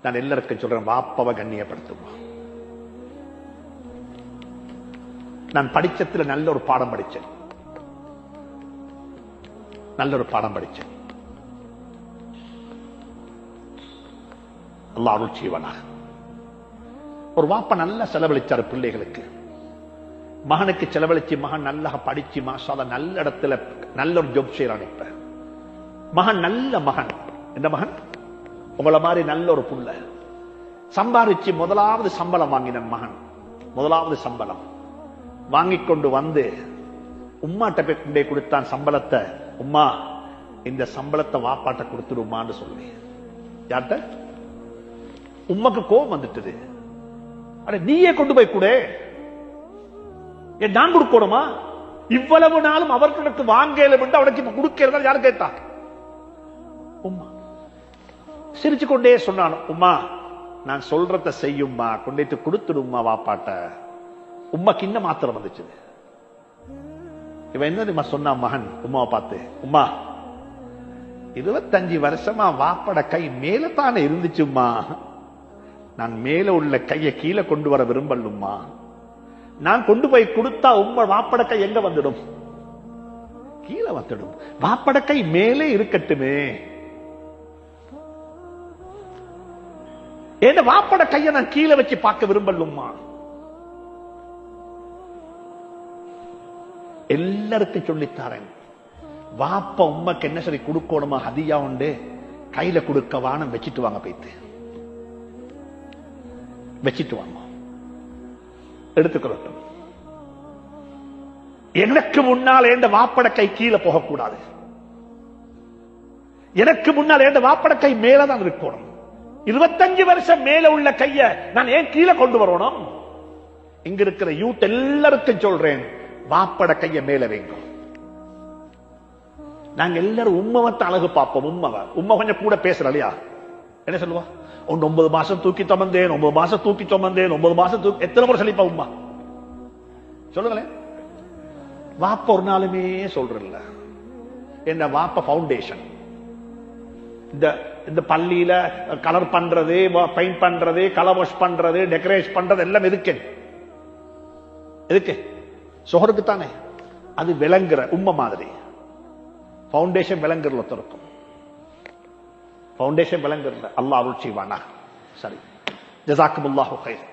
நான் எல்லாருக்கும் சொல்றேன், வாப்பவை கண்ணியப்படுத்துவோம். நான் படிச்சத்துல நல்ல ஒரு பாடம் படிச்சேன். அல்லாஹ் அருள் செய்வானாக. ஒரு வாப்பா நல்லா செலவழிச்சாரு பிள்ளைகளுக்கு. மகனுக்கு செலவழிச்சு மகன் நல்லா படிச்சு மாஷாஅல்லா நல்ல இடத்துல நல்ல ஒரு ஜாப் செய்யறான். இப்ப மகன் நல்ல மகன். இந்த மகன் உங்களை மாதிரி நல்ல ஒரு புள்ள சம்பாதிச்சு முதலாவது சம்பளம் வாங்கின மகன். முதலாவது சம்பளம் வாங்கிக் கொண்டு வந்து உம்மாட்ட போய் கொண்டே கொடுத்தான் சம்பளத்தை. உம்மா, இந்த சம்பளத்தை வாப்பாட்ட கொடுத்துருமான்னு சொல்லி. யார்கிட்ட? உம்மாக்கு கோபம் வந்துட்டது. அட நீயே கொண்டு போய் கொடு, நான் கொடுக்கணுமா? இவ்வளவு நாளும் அவர்களுக்கு வாங்கல அவனுக்கு இப்ப கொடுக்கிறதா யாரு கேட்டா? உம்மா சிரிச்சு கொண்டே சொன்னான், உம்மா நான் சொல்றத செய்யும்மா, கொண்டேட்டு கொடுத்துடும்மா வாப்பாட்ட. உம்மாக்கு இன்னும் மாத்திரம் வந்துச்சு. இவன் என்ன சொன்னா மகன் உம்மாவை பார்த்து, உம்மா 25 வருஷமா வாப்பட கை மேல தானே இருந்துச்சும்மா, நான் மேல உள்ள கையை கீழே கொண்டு வர விரும்பலும்மா. நான் கொண்டு போய் கொடுத்தா உம்மா வாப்பட கை எங்க வந்துடும்? கீழே வந்துடும். வாப்பட கை மேலே இருக்கட்டுமே. ஏன் வாப்பட கையை நான் கீழே வச்சு பார்க்க விரும்பலும்மா. எல்லாருக்கும் சொல்லித்தாரேன், வாப்பா உம்மாக்கு என்ன சரி கொடுக்கணுமா ஹதியா உண்டு, கையில கொடுக்க வானம் வச்சிட்டு வாங்க, போயிட்டு வச்சிட்டு வாங்க, எடுத்துக்கொள்ளட்டும். எனக்கு முன்னால் எந்த வாப்பட கை கீழே போகக்கூடாது. எனக்கு முன்னால் எந்த வாப்பட கை மேலதான் இருக்கணும். 25 வருஷம் மேல உள்ள கைய நான் ஏன் கீழே கொண்டு வரணும்? இங்க இருக்கிற யூத் எல்லாருக்கும் சொல்றேன், வாப்பட கைய மேல வைங்க. நாங்க எல்லாரும் உம்மவத்தை அழகு பார்ப்போம். உம்மா கொஞ்சம் கூட பேசுற இல்லையா? என்ன சொல்லுவா? 9 மாசம் தூக்கி சுமந்தேன், 9 மாசம் தூக்கி சுமந்தேன், 9 மாசம் தூக்கி, எத்தனை முறை சொல்லிப்பா உம்மா? சொல்லுங்களேன். வாப்ப ஒரு நாளுமே சொல்றல. என்ன வாப்ப பவுண்டேஷன். இந்த பள்ளியில கலர் பண்றது, பெயிண்ட் பண்றது, கலர் வாஷ் பண்றது, டெக்கரேட் பண்றது எல்லாம் எதுக்கு? சொஹருக்கு தானே. அது விளங்குற உம்ம மாதிரி பவுண்டேஷன் விளங்குறல ஒருத்தருக்கும். பவுண்டேஷன் விளங்குறல. அல்லாஹ் அருள் செய்வானா. சரி, ஜஸாக்குமுல்லாஹு கைர்.